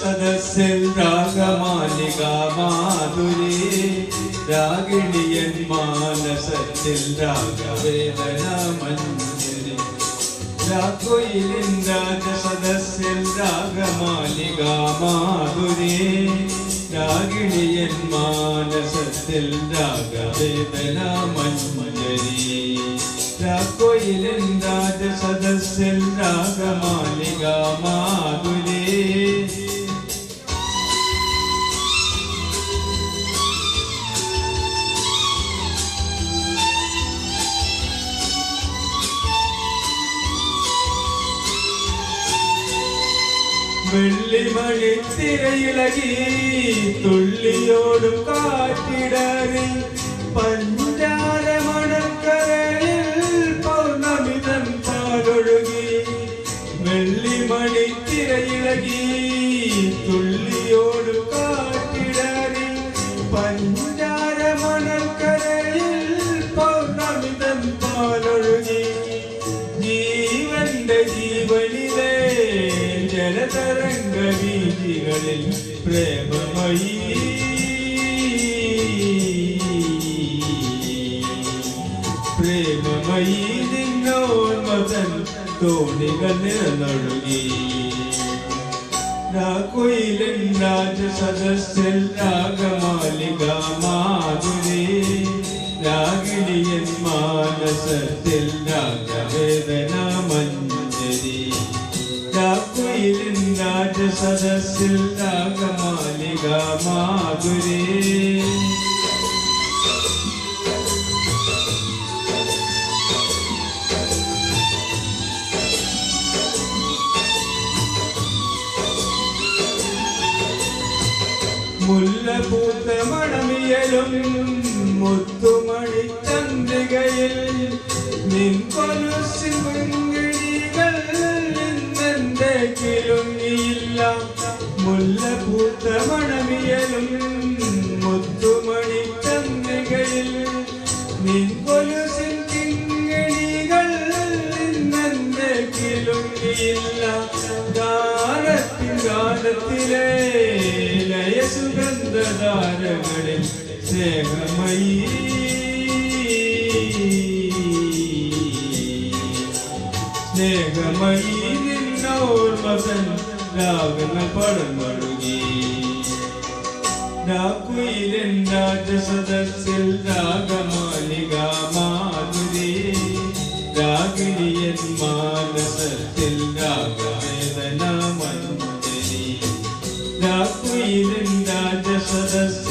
രാജസദസ്സിൽ രാഗമാലിക മാധുരി രാഗിണിയൻ മാനസത്തിൽ രാഗവേദന മഞ്ജരി രാഘോയിലിൻ രാജസദസ്സിൽ രാഗമാലിക മാധുരി രാഗിണിയൻ മാനസത്തിൽ രാഗവേദന മഞ്ജരി രാഘോയിലിൻ രാജസദസ്സിൽ രാഗമാലിക മാധുരി വെള്ളിമണിത്തിരയിളകി തുള്ളിയോടും കാറ്റിടറി പഞ്ചാരമണക്കരയിൽ പൗർണമിതൻ പാലൊഴുകി വെള്ളിമണിത്തിരയിളകി തുള്ളിയോടും കാറ്റിടറി പഞ്ചാരമണക്കരയിൽ പൗർണമിതൻ പാലൊഴുകി ജീവന്റെ ജീവനിലെ ജലതരംഗ വീതികളിൽ പ്രേമമയീ പ്രേമമയീ നിന്നോർമതൻ തോണികൾ നിറന്നൊഴുകി രാഘോയിലിൻ രാജസദസ്സിൽ രാഗമാലിക മാധുരി രാഗിണിയൻ മാനസത്തിൽ രാഗവേദന മഞ്ജരി രാഘോയിലിൻ രാജസദസ്സിൽ രാഗമാലിക മാധുരി മുല്ലപൂത്ത മണമിയലും മുത്തുമണി ചന്ദ്രികയിൽ നിൻ കൊലുസിൻ കിളികൾ നിന്നെന്റെ കിലുങ്ങിയില്ല മുല്ലപൂത്ത മണമിയലും മുത്തുമണി ചന്ദ്രികയിൽ നിൻ കൊലുസിൻ കിളികൾ നിന്നെന്റെ കിലുങ്ങിയില്ല ഗാനത്തിൻ ഗാനത്തിലെ സുഗന്ധധാരകളിൽ സ്നേഹമയീ സ്നേഹമയീ നിന്നോർമതൻ രാഗങ്ങൾ പടമൊഴുകി രാഘോയിലിൻ രാജസദസ്സിൽ രാഗമാലിക മാധുരി രാഗിണിയൻ മാനസത്തിൽ രാഗവേദന മഞ്ജരി രാഘോയിലിൻ രാജസദസ്സിൽ